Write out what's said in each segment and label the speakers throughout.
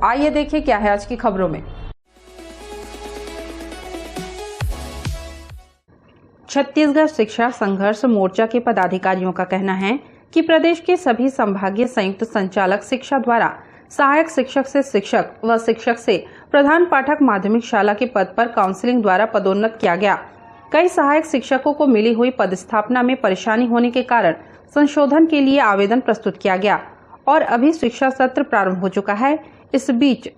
Speaker 1: आइए देखिए क्या है आज की खबरों में। छत्तीसगढ़ शिक्षा संघर्ष मोर्चा के पदाधिकारियों का कहना है कि प्रदेश के सभी संभागीय संयुक्त संचालक शिक्षा द्वारा सहायक शिक्षक से शिक्षक व शिक्षक से प्रधान पाठक माध्यमिक शाला के पद पर काउंसिलिंग द्वारा पदोन्नत किया गया। कई सहायक शिक्षकों को मिली हुई पदस्थापना में परेशानी होने के कारण संशोधन के लिए आवेदन प्रस्तुत किया गया और अभी शिक्षा सत्र प्रारंभ हो चुका है। इस बीच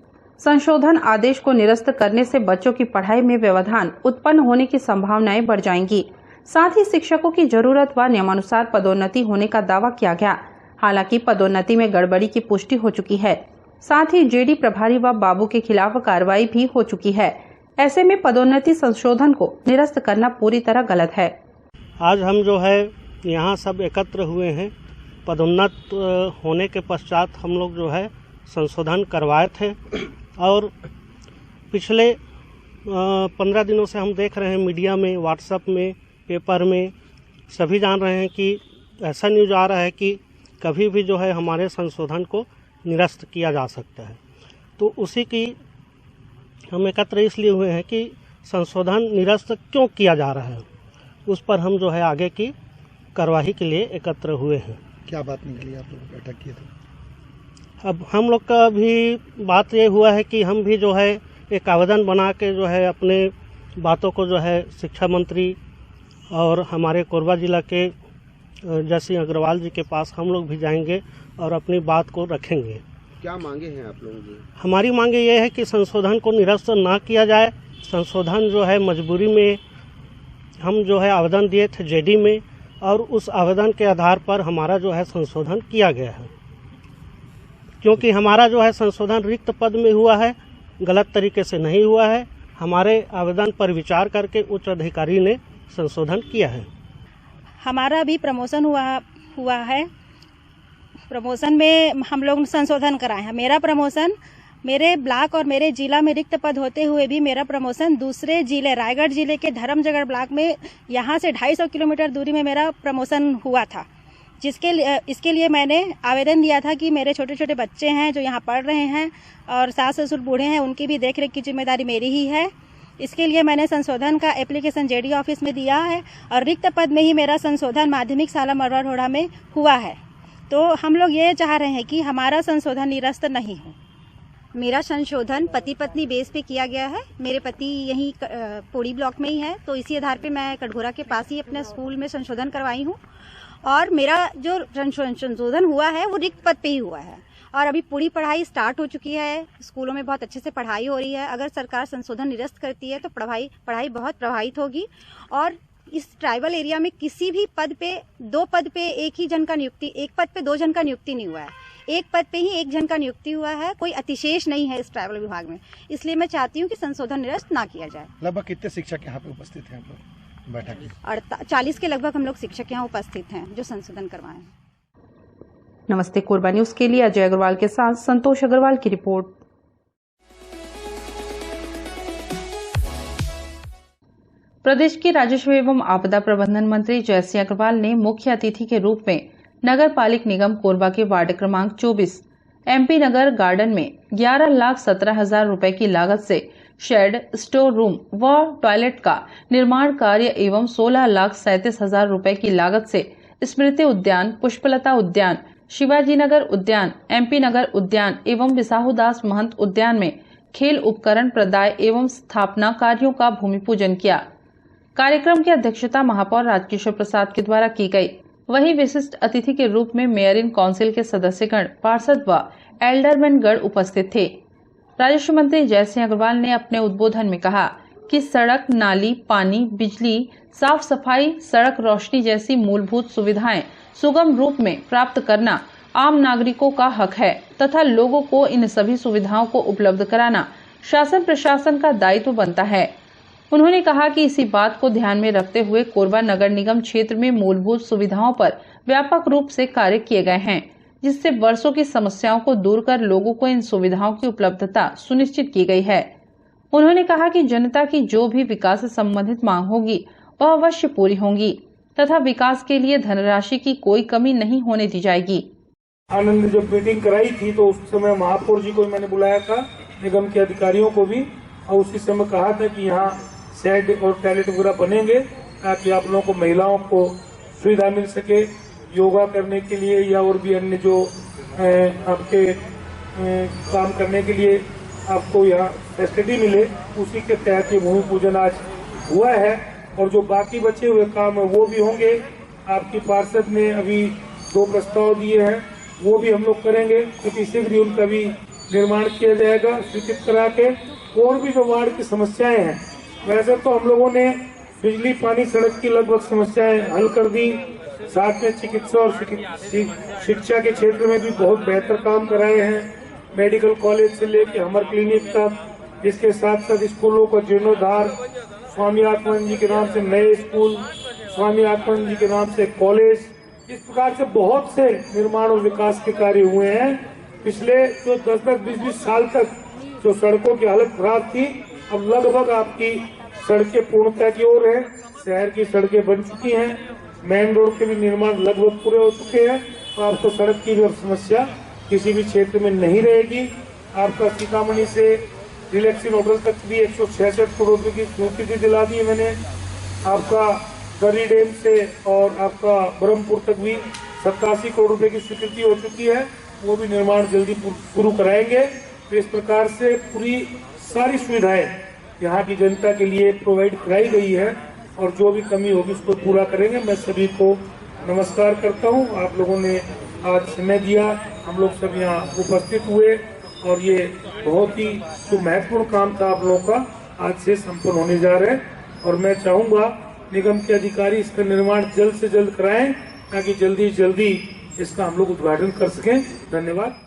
Speaker 1: संशोधन आदेश को निरस्त करने से बच्चों की पढ़ाई में व्यवधान उत्पन्न होने की संभावनाएं बढ़ जाएंगी। साथ ही शिक्षकों की जरूरत व नियमानुसार पदोन्नति होने का दावा किया गया। हालांकि पदोन्नति में गड़बड़ी की पुष्टि हो चुकी है। साथ ही जेडी प्रभारी व बाबू के खिलाफ कार्रवाई भी हो चुकी है। ऐसे में पदोन्नति संशोधन को निरस्त करना पूरी तरह गलत है।
Speaker 2: आज हम जो है यहाँ सब एकत्र हुए हैं। पदोन्नत होने के पश्चात हम लोग जो है संशोधन करवाए थे और पिछले 15 दिनों से हम देख रहे हैं मीडिया में, व्हाट्सएप में, पेपर में सभी जान रहे हैं कि ऐसा न्यूज़ आ रहा है कि कभी भी जो है हमारे संशोधन को निरस्त किया जा सकता है। तो उसी की हम एकत्र इसलिए हुए हैं कि संशोधन निरस्त क्यों किया जा रहा है, उस पर हम जो है आगे की कार्रवाई के लिए एकत्र हुए हैं।
Speaker 3: क्या बात निकली, आप लोग बैठक किए थे?
Speaker 2: अब हम लोग का भी बात ये हुआ है कि हम भी जो है एक आवेदन बना के जो है अपने बातों को जो है शिक्षा मंत्री और हमारे कोरबा जिला के जयसिंह अग्रवाल जी के पास हम लोग भी जाएंगे और अपनी बात को रखेंगे।
Speaker 3: क्या मांगे हैं आप लोगों की?
Speaker 2: हमारी मांगे ये है कि संशोधन को निरस्त ना किया जाए। संशोधन जो है मजबूरी में हम जो है आवेदन दिए थे जेडी में और उस आवेदन के आधार पर हमारा जो है संशोधन किया गया है, क्योंकि हमारा जो है संशोधन रिक्त पद में हुआ है, गलत तरीके से नहीं हुआ है। हमारे आवेदन पर विचार करके उच्च अधिकारी ने संशोधन किया है।
Speaker 4: हमारा भी प्रमोशन हुआ है। प्रमोशन में हम लोग संशोधन कराए हैं। मेरा प्रमोशन मेरे ब्लॉक और मेरे जिला में रिक्त पद होते हुए भी मेरा प्रमोशन दूसरे जिले रायगढ़ जिले के धर्मजगढ़ ब्लॉक में यहाँ से 250 किलोमीटर दूरी में मेरा प्रमोशन हुआ था, इसके लिए मैंने आवेदन दिया था कि मेरे छोटे छोटे बच्चे हैं जो यहाँ पढ़ रहे हैं और सास ससुर बूढ़े हैं, उनकी भी देखरेख की जिम्मेदारी मेरी ही है। इसके लिए मैंने संशोधन का एप्लीकेशन जेडी ऑफिस में दिया है और रिक्त पद में ही मेरा संशोधन माध्यमिक शाला मरवाड़ोड़ा में हुआ है। तो हम लोग ये चाह रहे हैं कि हमारा संशोधन निरस्त नहीं हो।
Speaker 5: मेरा संशोधन पति पत्नी बेस पे किया गया है। मेरे पति यहीं पोड़ी ब्लॉक में ही है, तो इसी आधार पे मैं कटघोरा के पास ही अपने स्कूल में संशोधन करवाई हूँ और मेरा जो संशोधन हुआ है वो रिक्त पद पे ही हुआ है और अभी पूरी पढ़ाई स्टार्ट हो चुकी है। स्कूलों में बहुत अच्छे से पढ़ाई हो रही है। अगर सरकार संशोधन निरस्त करती है तो पढ़ाई बहुत प्रभावित होगी और इस ट्राइबल एरिया में किसी भी पद पे 2 पद पे एक पद पे 2 जन का नियुक्ति नहीं हुआ है। एक पद पे ही 1 जन का नियुक्ति हुआ है। कोई अतिशेष नहीं है इस ट्राइबल विभाग में। इसलिए मैं चाहती हूँ कि संशोधन निरस्त ना किया जाए।
Speaker 3: लगभग कितने शिक्षक यहाँ पे उपस्थित हैं आप लोग बैठक में?
Speaker 5: 40 के लगभग हम लोग शिक्षक यहाँ उपस्थित हैं जो संशोधन करवाए हैं।
Speaker 1: नमस्ते कोरबा न्यूज के लिए अजय अग्रवाल के साथ संतोष अग्रवाल की रिपोर्ट। प्रदेश के राजस्व एवं आपदा प्रबंधन मंत्री जयसिंह अग्रवाल ने मुख्य अतिथि के रूप में नगर पालिक निगम कोरबा के वार्ड क्रमांक 24 MP नगर गार्डन में 11,17,000 रुपए की लागत से शेड, स्टोर रूम व टॉयलेट का निर्माण कार्य एवं 16,37,000 रुपए की लागत से स्मृति उद्यान, पुष्पलता उद्यान, शिवाजी नगर उद्यान, MP नगर उद्यान एवं बिसाहुदास महंत उद्यान में खेल उपकरण प्रदाय एवं स्थापना कार्यों का भूमि पूजन किया। कार्यक्रम की अध्यक्षता महापौर राजकिशोर प्रसाद के द्वारा की गई। वहीं विशिष्ट अतिथि के रूप में मेयर इन काउंसिल के सदस्यगण, पार्षद व एल्डरमैनगण उपस्थित थे। राजस्व मंत्री जयसिंह अग्रवाल ने अपने उद्बोधन में कहा कि सड़क, नाली, पानी, बिजली, साफ सफाई, सड़क रोशनी जैसी मूलभूत सुविधाएं सुगम रूप में प्राप्त करना आम नागरिकों का हक है तथा लोगों को इन सभी सुविधाओं को उपलब्ध कराना शासन प्रशासन का दायित्व बनता है। उन्होंने कहा कि इसी बात को ध्यान में रखते हुए कोरबा नगर निगम क्षेत्र में मूलभूत सुविधाओं पर व्यापक रूप से कार्य किए गए हैं, जिससे वर्षों की समस्याओं को दूर कर लोगों को इन सुविधाओं की उपलब्धता सुनिश्चित की गई है। उन्होंने कहा कि जनता की जो भी विकास से संबंधित मांग होगी वह अवश्य पूरी होंगी तथा विकास के लिए धनराशि की कोई कमी नहीं होने दी जाएगी।
Speaker 6: आनंद जब मीटिंग कराई थी तो उस समय महापौर जी को मैंने बुलाया था, निगम के अधिकारियों को भी, और उसी समय कहा था कि यहाँ शेड और टॉयलेट वगैरह बनेंगे ताकि आप लोगों को, महिलाओं को सुविधा मिल सके योगा करने के लिए या और भी अन्य जो आपके काम करने के लिए आपको यहाँ फैसिलिटी मिले। उसी के तहत ये भूमि पूजन आज हुआ है और जो बाकी बचे हुए काम है वो भी होंगे। आपकी पार्षद ने अभी 2 प्रस्ताव दिए हैं, वो भी हम लोग करेंगे क्योंकि शीघ्र ही उनका भी निर्माण किया जाएगा स्वीकृत करा के। और भी जो वार्ड की समस्याएं हैं, वैसे तो हम लोगों ने बिजली, पानी, सड़क की लगभग समस्याएं हल कर दी, साथ में चिकित्सा और शिक्षा के क्षेत्र में भी बहुत बेहतर काम कराए हैं, मेडिकल कॉलेज से लेके हमर क्लिनिक तक। इसके साथ साथ स्कूलों का जीर्णोद्धार, स्वामी आत्मानंद जी के नाम से नए स्कूल, स्वामी आत्मानंद जी के नाम से कॉलेज, इस प्रकार से बहुत से निर्माण और विकास के कार्य हुए हैं। पिछले जो 10-20 साल तक जो सड़कों की हालत खराब थी, अब लगभग आपकी सड़कें पूर्णता की ओर है। शहर की सड़कें बन चुकी हैं, मेन रोड के भी निर्माण लगभग पूरे हो चुके हैं, तो आपको सड़क की भी अब समस्या किसी भी क्षेत्र में नहीं रहेगी। आपका सीतामढ़ी से रिलैक्सी होटल तक भी 166 करोड़ रुपए की स्वीकृति दिला दी मैंने। आपका दर्री डैम से और आपका ब्रह्मपुर तक भी 87 करोड़ रुपए की स्वीकृति हो चुकी है, वो भी निर्माण जल्दी शुरू कराएंगे। तो इस प्रकार से पूरी सारी सुविधाएं यहाँ की जनता के लिए प्रोवाइड कराई गई है और जो भी कमी होगी उसको पूरा करेंगे। मैं सभी को नमस्कार करता हूँ। आप लोगों ने आज समय दिया, हम लोग सब यहाँ उपस्थित हुए और ये बहुत ही जो महत्वपूर्ण काम था आप लोगों का आज से संपन्न होने जा रहे हैं। और मैं चाहूँगा निगम के अधिकारी इसका निर्माण जल्द से जल्द कराएं ताकि जल्दी इसका हम लोग उद्घाटन कर सकें। धन्यवाद।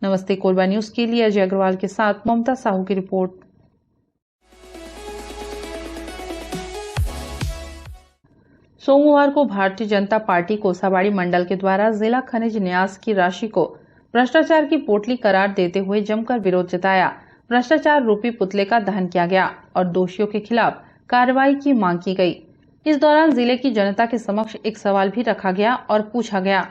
Speaker 1: नमस्ते कोरबा न्यूज के लिए अजय अग्रवाल के साथ ममता साहू की रिपोर्ट। सोमवार को भारतीय जनता पार्टी कोसाबाड़ी मंडल के द्वारा जिला खनिज न्यास की राशि को भ्रष्टाचार की पोटली करार देते हुए जमकर विरोध जताया। भ्रष्टाचार रूपी पुतले का दहन किया गया और दोषियों के खिलाफ कार्रवाई की मांग की गई। इस दौरान जिले की जनता के समक्ष एक सवाल भी रखा गया और पूछा गया,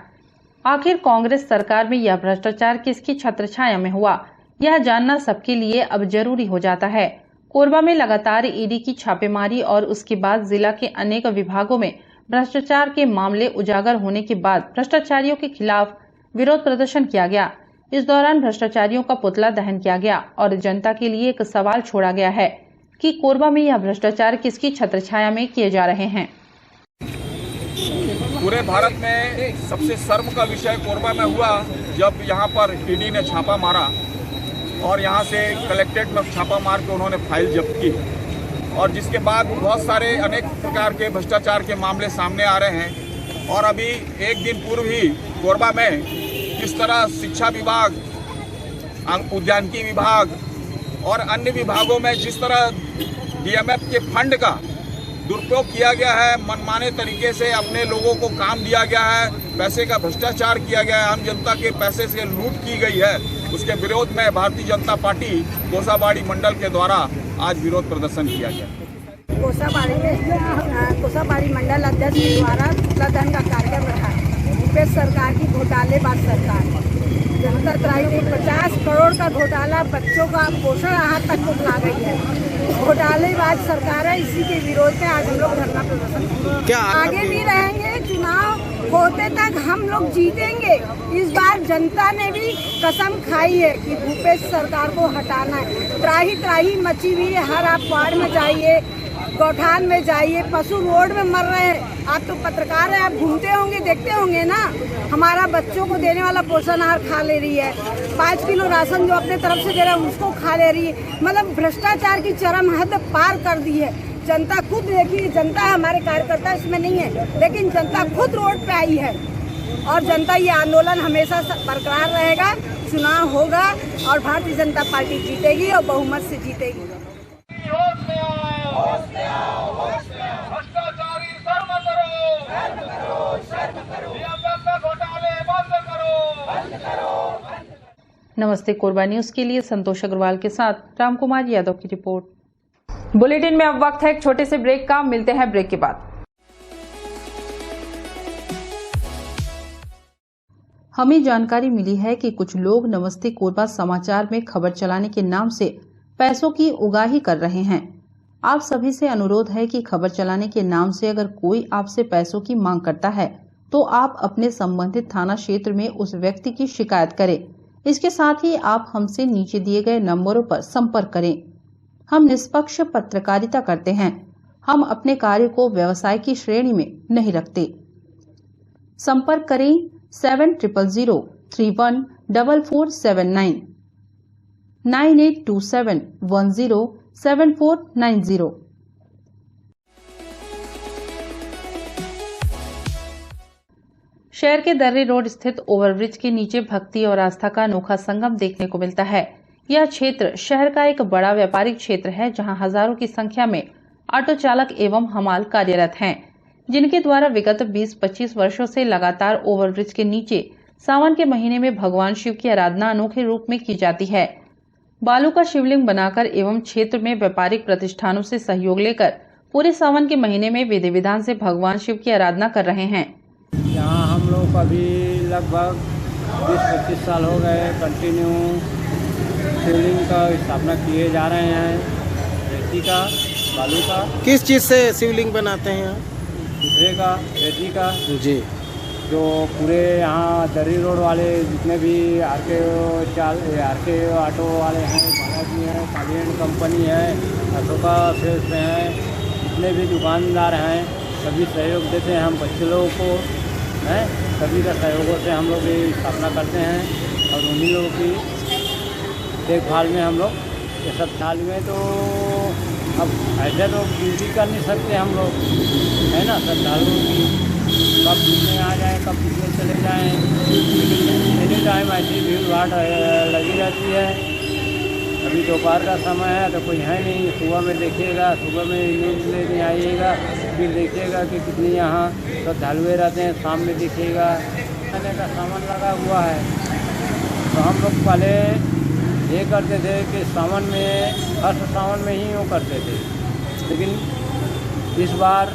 Speaker 1: आखिर कांग्रेस सरकार में यह भ्रष्टाचार किसकी छत्रछाया में हुआ? यह जानना सबके लिए अब जरूरी हो जाता है। कोरबा में लगातार ईडी की छापेमारी और उसके बाद जिला के अनेक विभागों में भ्रष्टाचार के मामले उजागर होने के बाद भ्रष्टाचारियों के खिलाफ विरोध प्रदर्शन किया गया। इस दौरान भ्रष्टाचारियों का पुतला दहन किया गया और जनता के लिए एक सवाल छोड़ा गया है कि कोरबा में यह भ्रष्टाचार किसकी छत्रछाया में किए जा रहे हैं।
Speaker 7: पूरे भारत में सबसे शर्म का विषय कोरबा में हुआ जब यहाँ पर ईडी ने छापा मारा और यहाँ से कलेक्ट्रेट में छापा मार के उन्होंने फाइल जब्त की और जिसके बाद बहुत सारे अनेक प्रकार के भ्रष्टाचार के मामले सामने आ रहे हैं। और अभी एक दिन पूर्व ही कोरबा में किस तरह शिक्षा विभाग, उद्यानिकी विभाग और अन्य विभागों में जिस तरह डीएमएफ के फंड का दुरुपयोग किया गया है, मनमाने तरीके से अपने लोगों को काम दिया गया है, पैसे का भ्रष्टाचार किया गया है, आम जनता के पैसे से लूट की गई है, उसके विरोध में भारतीय जनता पार्टी कोसाबाड़ी मंडल के द्वारा आज विरोध प्रदर्शन किया गया।
Speaker 8: कोसाबाड़ी में कोसाबाड़ी मंडल अध्यक्ष के द्वारा पुतला दहन का कार्यक्रम रखा। भूपेश सरकार की घोटालेबाज सरकार जनता कराई 50 करोड़ का घोटाला बच्चों का पोषण आहार तक को ला गई है। घोटालेबाज सरकार है, इसी के विरोध में आज हम लोग धरना प्रदर्शन क्या आगे भी रहेंगे। चुनाव होते तक हम लोग जीतेंगे। इस बार जनता ने भी कसम खाई है कि भूपेश सरकार को हटाना है। त्राही मची हुई है, हर आप वार्ड में जाइए, गौठान में जाइए, पशु रोड में मर रहे हैं। आप तो पत्रकार हैं, आप घूमते होंगे, देखते होंगे ना। हमारा बच्चों को देने वाला पोषण आहार खा ले रही है, 5 किलो राशन जो अपने तरफ से दे रहा है उसको खा ले रही है। मतलब भ्रष्टाचार की चरम हद पार कर दी है। जनता खुद देखिए, जनता हमारे कार्यकर्ता इसमें नहीं है, लेकिन जनता खुद रोड पे आई है और जनता ये आंदोलन हमेशा बरकरार रहेगा। चुनाव होगा और भारतीय जनता पार्टी जीतेगी और बहुमत से जीतेगी।
Speaker 1: नमस्ते कोरबा न्यूज के लिए संतोष अग्रवाल के साथ रामकुमार यादव की रिपोर्ट। बुलेटिन में अब वक्त है एक छोटे से ब्रेक का। मिलते हैं ब्रेक के बाद। हमें जानकारी मिली है कि कुछ लोग नमस्ते कोरबा समाचार में खबर चलाने के नाम से पैसों की उगाही कर रहे हैं। आप सभी से अनुरोध है कि खबर चलाने के नाम से अगर कोई आपसे पैसों की मांग करता है तो आप अपने संबंधित थाना क्षेत्र में उस व्यक्ति की शिकायत करें। इसके साथ ही आप हमसे नीचे दिए गए नंबरों पर संपर्क करें। हम निष्पक्ष पत्रकारिता करते हैं। हम अपने कार्य को व्यवसाय की श्रेणी में नहीं रखते। संपर्क करें 7000314479 9827107490। शहर के दर्रे रोड स्थित ओवरब्रिज के नीचे भक्ति और आस्था का अनोखा संगम देखने को मिलता है। यह क्षेत्र शहर का एक बड़ा व्यापारिक क्षेत्र है, जहां हजारों की संख्या में ऑटो चालक एवं हमाल कार्यरत हैं, जिनके द्वारा विगत 20-25 वर्षों से लगातार ओवरब्रिज के नीचे सावन के महीने में भगवान शिव की आराधना अनोखे रूप में की जाती है। बालू का शिवलिंग बनाकर एवं क्षेत्र में व्यापारिक प्रतिष्ठानों से सहयोग लेकर पूरे सावन के महीने में विधि विधान से भगवान शिव की आराधना कर रहे हैं।
Speaker 9: यहाँ हम लोग अभी लगभग 20-25 साल हो गए कंटिन्यू शिवलिंग का स्थापना किए जा रहे हैं। रेती का, बालू का।
Speaker 10: किस चीज़ से शिवलिंग बनाते हैं यहाँ?
Speaker 9: दूसरे का, रेती का
Speaker 10: जी।
Speaker 9: जो पूरे यहाँ दर्री रोड वाले जितने भी आरके ऑटो वाले हैं, बालाजी हैं, कालियन कंपनी है, अशोका सेल्स हैं, जितने भी दुकानदार हैं सभी सहयोग देते हैं हम बच्चे लोगों को हैं। सभी का सहयोगों से हम लोग ये स्थापना करते हैं और उन्हीं लोगों की देखभाल में हम लोग ये सब साल में तो अब ऐसे तो ड्यूटी कर नहीं सकते हम लोग, है ना। श्रद्धालुओं की कब घूमने आ जाएँ, कब घूमने चले जाएँ, एनी टाइम ऐसी भीड़ भाड़ लगी रहती है। अभी दोपहर का समय है तो कोई है नहीं। सुबह में देखिएगा, सुबह में न्यूज़ लेने आइएगा, फिर देखिएगा कि कितनी यहाँ श्रद्धालु रहते हैं। शाम में देखिएगा खाने का सामान लगा हुआ है। तो हम लोग पहले ये करते थे कि सावन में, हर सावन में ही वो करते थे, लेकिन इस बार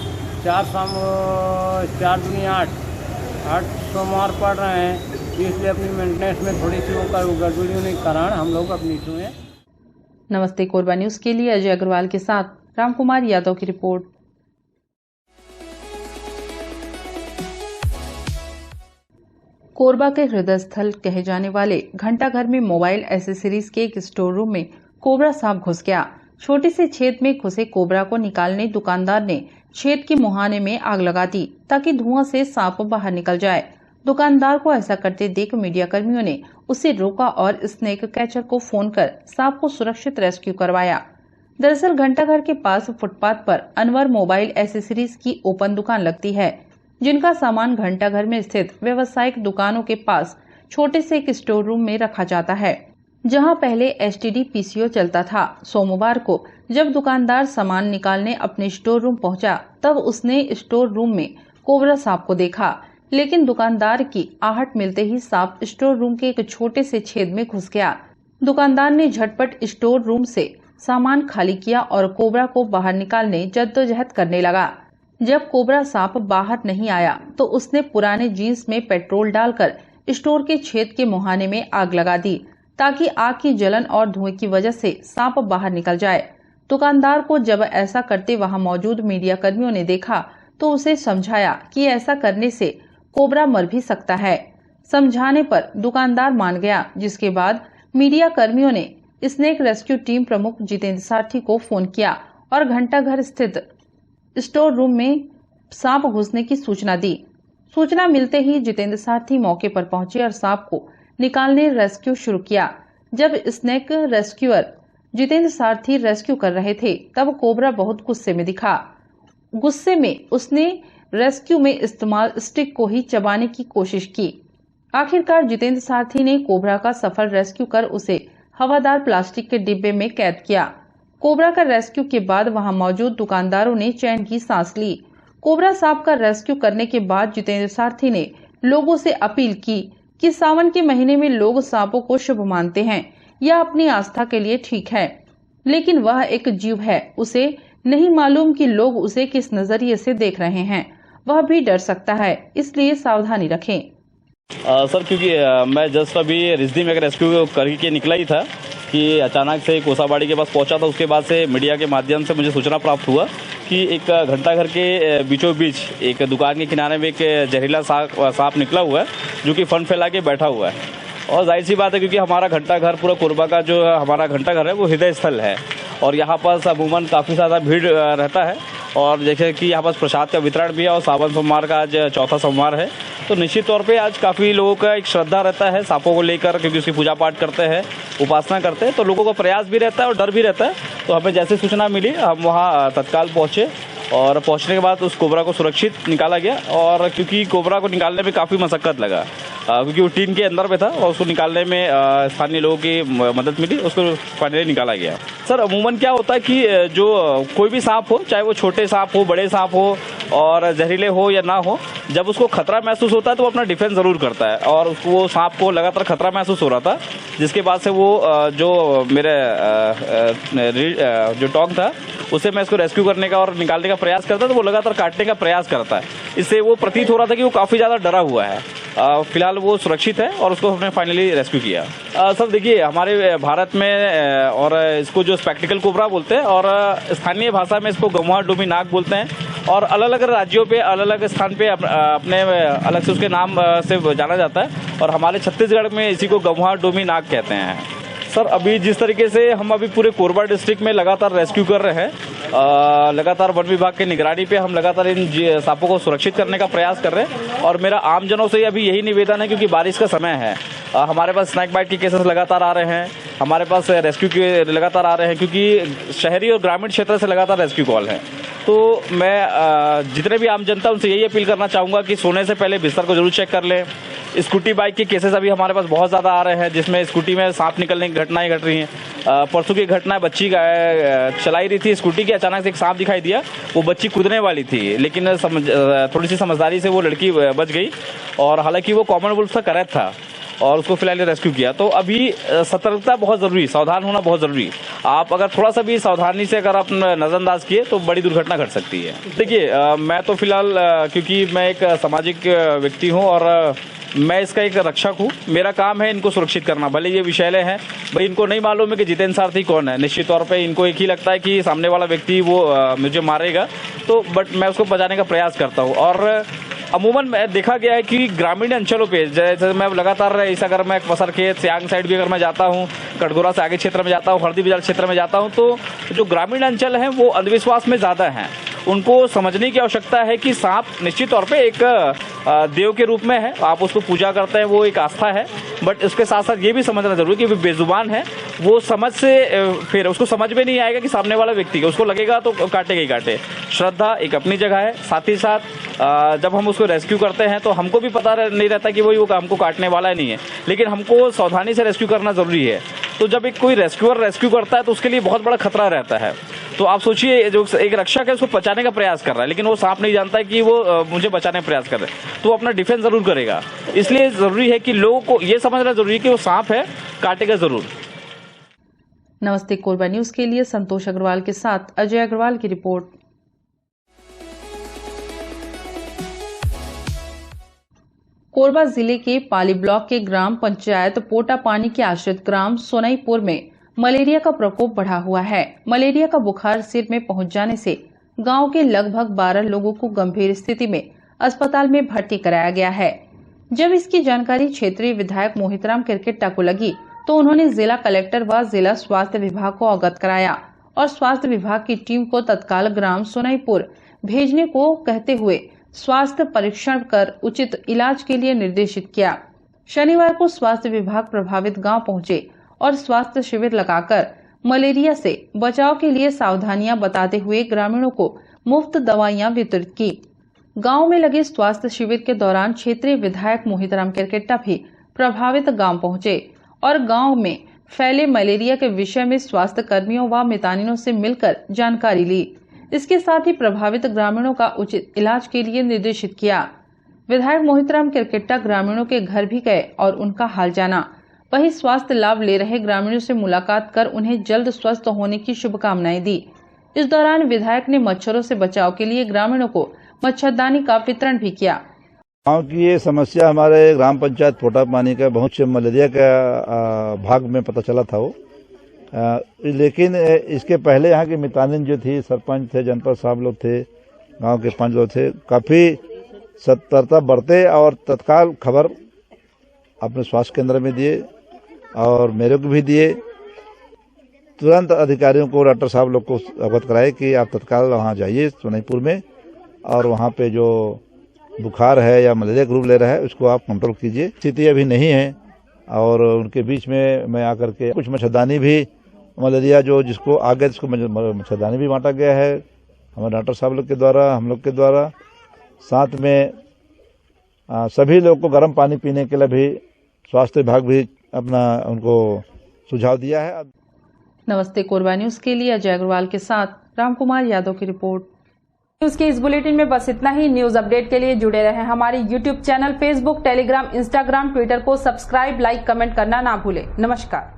Speaker 9: 4 दुनिया 8 सोमवार पड़ रहे हैं, इसलिए अपनी मेंटेनेंस में थोड़ी सी वो गड़बड़ी होने के कारण हम लोग अपनी इशू में।
Speaker 1: नमस्ते कोरबा न्यूज के लिए अजय अग्रवाल के साथ रामकुमार यादव की रिपोर्ट। कोरबा के हृदय स्थल कहे जाने वाले घंटाघर में मोबाइल एसेसरीज के एक स्टोर रूम में कोबरा सांप घुस गया। छोटे से छेद में घुसे कोबरा को निकालने दुकानदार ने छेद के मुहाने में आग लगा दी ताकि धुआं से सांप बाहर निकल जाए। दुकानदार को ऐसा करते देख मीडिया कर्मियों ने उसे रोका और स्नेक कैचर को फोन कर सांप को सुरक्षित रेस्क्यू करवाया। दरअसल घंटाघर के पास फुटपाथ पर अनवर मोबाइल एसेसरीज की ओपन दुकान लगती है, जिनका सामान घंटाघर में स्थित व्यावसायिक दुकानों के पास छोटे से एक स्टोर रूम में रखा जाता है, जहां पहले एसटीडी पीसीओ चलता था। सोमवार को जब दुकानदार सामान निकालने अपने स्टोर रूम पहुंचा, तब उसने स्टोर रूम में कोबरा सांप को देखा, लेकिन दुकानदार की आहट मिलते ही सांप स्टोर रूम के एक छोटे से छेद में घुस गया। दुकानदार ने झटपट स्टोर रूम से सामान खाली किया और कोबरा को बाहर निकालने जद्दोजहद करने लगा। जब कोबरा सांप बाहर नहीं आया तो उसने पुराने जीन्स में पेट्रोल डालकर स्टोर के छेद के मुहाने में आग लगा दी ताकि आग की जलन और धुएं की वजह से सांप बाहर निकल जाए। दुकानदार को जब ऐसा करते वहां मौजूद मीडिया कर्मियों ने देखा तो उसे समझाया कि ऐसा करने से कोबरा मर भी सकता है। समझाने पर दुकानदार मान गया, जिसके बाद मीडिया कर्मियों ने स्नेक रेस्क्यू टीम प्रमुख जितेंद्र साठी को फोन किया और घंटाघर स्थित स्टोर रूम में सांप घुसने की सूचना दी। सूचना मिलते ही जितेंद्र साठी मौके पर पहुंचे और सांप को निकालने रेस्क्यू शुरू किया। जब स्नेक रेस्क्यूअर जितेंद्र साठी रेस्क्यू कर रहे थे, तब कोबरा बहुत गुस्से में दिखा। गुस्से में उसने रेस्क्यू में इस्तेमाल स्टिक को ही चबाने की कोशिश की। आखिरकार जितेंद्र साठी ने कोबरा का सफल रेस्क्यू कर उसे हवादार प्लास्टिक के डिब्बे में कैद किया। कोबरा का रेस्क्यू के बाद वहां मौजूद दुकानदारों ने चैन की सांस ली। कोबरा सांप का रेस्क्यू करने के बाद जितेंद्र साठी ने लोगों से अपील की कि सावन के महीने में लोग सांपों को शुभ मानते हैं, यह अपनी आस्था के लिए ठीक है, लेकिन वह एक जीव है, उसे नहीं मालूम कि लोग उसे किस नजरिए से देख रहे हैं, वह भी डर सकता है, इसलिए सावधानी रखें।
Speaker 11: सर क्योंकि मैं जस्ट अभी रिजदी में रेस्क्यू करके निकला ही था कि अचानक से कोसाबाड़ी के पास पहुंचा था। उसके बाद से मीडिया के माध्यम से मुझे सूचना प्राप्त हुआ कि एक घंटाघर के बीचों बीच एक दुकान के किनारे में एक जहरीला सांप निकला हुआ है जो कि फन फैला के बैठा हुआ है। और जाहिर सी बात है क्योंकि हमारा घंटाघर पूरा कोरबा का जो हमारा घंटाघर है वो हृदय स्थल है और यहाँ पर अमूमन काफ़ी ज़्यादा भीड़ रहता है। और जैसे कि यहाँ पर प्रसाद का वितरण भी है और सावन सोमवार का आज चौथा सोमवार है, तो निश्चित तौर पे आज काफ़ी लोगों का एक श्रद्धा रहता है सांपों को लेकर, क्योंकि उसकी पूजा पाठ करते हैं, उपासना करते हैं, तो लोगों का प्रयास भी रहता है और डर भी रहता है। तो हमें जैसे सूचना मिली हम वहाँ तत्काल पहुँचे और पहुँचने के बाद उस कोबरा को सुरक्षित निकाला गया। और क्योंकि कोबरा को निकालने में काफ़ी मशक्क़त लगा क्योंकि वो टीन के अंदर में था और उसको निकालने में स्थानीय लोगों की मदद मिली, उसको फाइनली निकाला गया। सर अमूमन क्या होता है कि जो कोई भी सांप हो, चाहे वो छोटे सांप हो, बड़े सांप हो और जहरीले हो या ना हो, जब उसको खतरा महसूस होता है तो वो अपना डिफेंस ज़रूर करता है। और उसको वो सांप को लगातार खतरा महसूस हो रहा था, जिसके बाद से वो जो मेरे जो टॉन्ग था उससे मैं इसको रेस्क्यू करने का और निकालने का प्रयास करता, तो वो लगातार काटने का प्रयास करता है। इससे वो प्रतीत हो रहा था कि वो काफ़ी ज़्यादा डरा हुआ है। फिलहाल वो सुरक्षित है और उसको हमने फाइनली रेस्क्यू किया। सर देखिए हमारे भारत में और इसको जो स्पेक्टिकल कोबरा बोलते हैं और स्थानीय भाषा में इसको गम्वा डोमी नाग बोलते हैं और अलग अलग राज्यों पे अलग अलग स्थान पे अपने अलग से उसके नाम से जाना जाता है और हमारे छत्तीसगढ़ में इसी को गम्वा डोमी नाग कहते हैं। सर अभी जिस तरीके से हम अभी पूरे कोरबा डिस्ट्रिक्ट में लगातार रेस्क्यू कर रहे हैं, लगातार वन विभाग की निगरानी पे हम लगातार इन सांपों को सुरक्षित करने का प्रयास कर रहे हैं। और मेरा आमजनों से अभी यही निवेदन है, क्योंकि बारिश का समय है, हमारे पास स्नैक बाइट के केसेस लगातार आ रहे हैं, हमारे पास रेस्क्यू के लगातार आ रहे हैं, क्योंकि शहरी और ग्रामीण क्षेत्र से लगातार रेस्क्यू कॉल है। तो मैं जितने भी आम जनता उनसे यही अपील करना चाहूँगा कि सोने से पहले बिस्तर को जरूर चेक कर लें। स्कूटी बाइक के केसेस अभी हमारे पास बहुत ज़्यादा आ रहे हैं, जिसमें स्कूटी में सांप निकलने की घटनाएं घट रही हैं। परसों की घटना, बच्ची चलाई रही थी स्कूटी की, अचानक से एक सांप दिखाई दिया, वो बच्ची कूदने वाली थी, लेकिन थोड़ी सी समझदारी से वो लड़की बच गई और हालांकि वो कॉमनवेल्थ का करैत था और उसको फिलहाल रेस्क्यू किया। तो अभी सतर्कता बहुत ज़रूरी, सावधान होना बहुत ज़रूरी। आप अगर थोड़ा सा भी सावधानी से अगर आप नज़रअंदाज किए तो बड़ी दुर्घटना घट सकती है। देखिए मैं तो फिलहाल क्योंकि मैं एक सामाजिक व्यक्ति हूँ और मैं इसका एक रक्षक हूँ, मेरा काम है इनको सुरक्षित करना। भले ये विषैले हैं, भाई इनको नहीं मालूम है कि जितेंद्र सारथी कौन है, निश्चित तौर पे इनको एक ही लगता है कि सामने वाला व्यक्ति वो मुझे मारेगा, तो बट मैं उसको बचाने का प्रयास करता हूँ। और अमूमन देखा गया है कि ग्रामीण अंचलों पे जैसे मैं लगातार अगर मैं पसर खेत सियांग साइड भी अगर मैं जाता हूँ, कटघोरा से आगे क्षेत्र में जाता हूँ, हरदी बाजार क्षेत्र में जाता हूँ, तो जो ग्रामीण अंचल हैं वो अंधविश्वास में ज़्यादा हैं। उनको समझने की आवश्यकता है कि सांप निश्चित तौर पे एक देव के रूप में है, आप उसको पूजा करते हैं, वो एक आस्था है, बट उसके साथ साथ ये भी समझना जरूरी कि वो बेजुबान है। वो समझ से फिर उसको समझ में नहीं आएगा कि सामने वाला व्यक्ति है, उसको लगेगा तो काटेगा ही काटे। श्रद्धा एक अपनी जगह है, साथ ही साथ जब हम उसको रेस्क्यू करते हैं तो हमको भी पता नहीं रहता कि वो हमको काटने वाला नहीं है, लेकिन हमको सावधानी से रेस्क्यू करना जरूरी है। तो जब एक कोई रेस्क्यूअर रेस्क्यू करता है तो उसके लिए बहुत बड़ा खतरा रहता है। तो आप सोचिए जो एक रक्षक है उसको बचाने का प्रयास कर रहा है, लेकिन वो सांप नहीं जानता है कि वो मुझे बचाने का प्रयास कर रहा है, तो वो अपना डिफेंस जरूर करेगा। इसलिए जरूरी है कि लोगों को ये समझना जरूरी है कि वो सांप है, काटेगा जरूर।
Speaker 1: नमस्ते कोरबा न्यूज के लिए संतोष अग्रवाल के साथ अजय अग्रवाल की रिपोर्ट। कोरबा जिले के पाली ब्लॉक के ग्राम पंचायत पोटा पानी के आश्रित ग्राम सोनईपुर में मलेरिया का प्रकोप बढ़ा हुआ है। मलेरिया का बुखार सिर में पहुंच जाने से गांव के लगभग 12 लोगों को गंभीर स्थिति में अस्पताल में भर्ती कराया गया है। जब इसकी जानकारी क्षेत्रीय विधायक मोहितराम किरकिट्टा को लगी तो उन्होंने जिला कलेक्टर व जिला स्वास्थ्य विभाग को अवगत कराया और स्वास्थ्य विभाग की टीम को तत्काल ग्राम सोनईपुर भेजने को कहते हुए स्वास्थ्य परीक्षण कर उचित इलाज के लिए निर्देशित किया। शनिवार को स्वास्थ्य विभाग प्रभावित गांव पहुंचे और स्वास्थ्य शिविर लगाकर मलेरिया से बचाव के लिए सावधानियां बताते हुए ग्रामीणों को मुफ्त दवाइयां वितरित की। गांव में लगे स्वास्थ्य शिविर के दौरान क्षेत्रीय विधायक मोहितराम किरकिट्टा भी प्रभावित गांव पहुंचे और गांव में फैले मलेरिया के विषय में स्वास्थ्य कर्मियों व मितानिनों से मिलकर जानकारी ली। इसके साथ ही प्रभावित ग्रामीणों का उचित इलाज के लिए निर्देशित किया। विधायक मोहितराम किरकिट्टा ग्रामीणों के घर भी गए और उनका हाल जाना। वहीं स्वास्थ्य लाभ ले रहे ग्रामीणों से मुलाकात कर उन्हें जल्द स्वस्थ होने की शुभकामनाएं दी। इस दौरान विधायक ने मच्छरों से बचाव के लिए ग्रामीणों को मच्छरदानी का वितरण भी किया।
Speaker 12: गाँव की ये समस्या हमारे ग्राम पंचायत फोटा पानी का बहुत से मलेरिया का भाग में पता चला था वो, लेकिन इसके पहले यहाँ की मितानिन जो थी, सरपंच थे, जनपद साहब लोग थे, गांव के 5 लोग थे, काफी सतर्कता बरते और तत्काल खबर अपने स्वास्थ्य केंद्र में दिए और मेरे को भी दिए। तुरंत अधिकारियों को, डॉक्टर साहब लोग को अवगत कराए कि आप तत्काल वहाँ जाइए सोनईपुर में और वहाँ पे जो बुखार है या मलेरिया ग्रुप ले रहा है उसको आप कंट्रोल कीजिए। स्थिति अभी नहीं है और उनके बीच में मैं आकर के कुछ मच्छरदानी भी मलेरिया जो जिसको आ गया जिसको मच्छरदानी भी बांटा गया है हमारे डॉक्टर साहब लोग के द्वारा, हम लोग के द्वारा। साथ में सभी लोग को गर्म पानी पीने के लिए भी स्वास्थ्य विभाग भी अपना उनको सुझाव दिया है।
Speaker 1: नमस्ते कोरबा न्यूज के लिए अजय अग्रवाल के साथ रामकुमार यादव की रिपोर्ट।
Speaker 13: न्यूज के इस बुलेटिन में बस इतना ही। न्यूज अपडेट के लिए जुड़े रहें हमारे YouTube channel, Facebook, Telegram, Instagram, Twitter को सब्सक्राइब, लाइक, कमेंट करना ना भूलें। नमस्कार।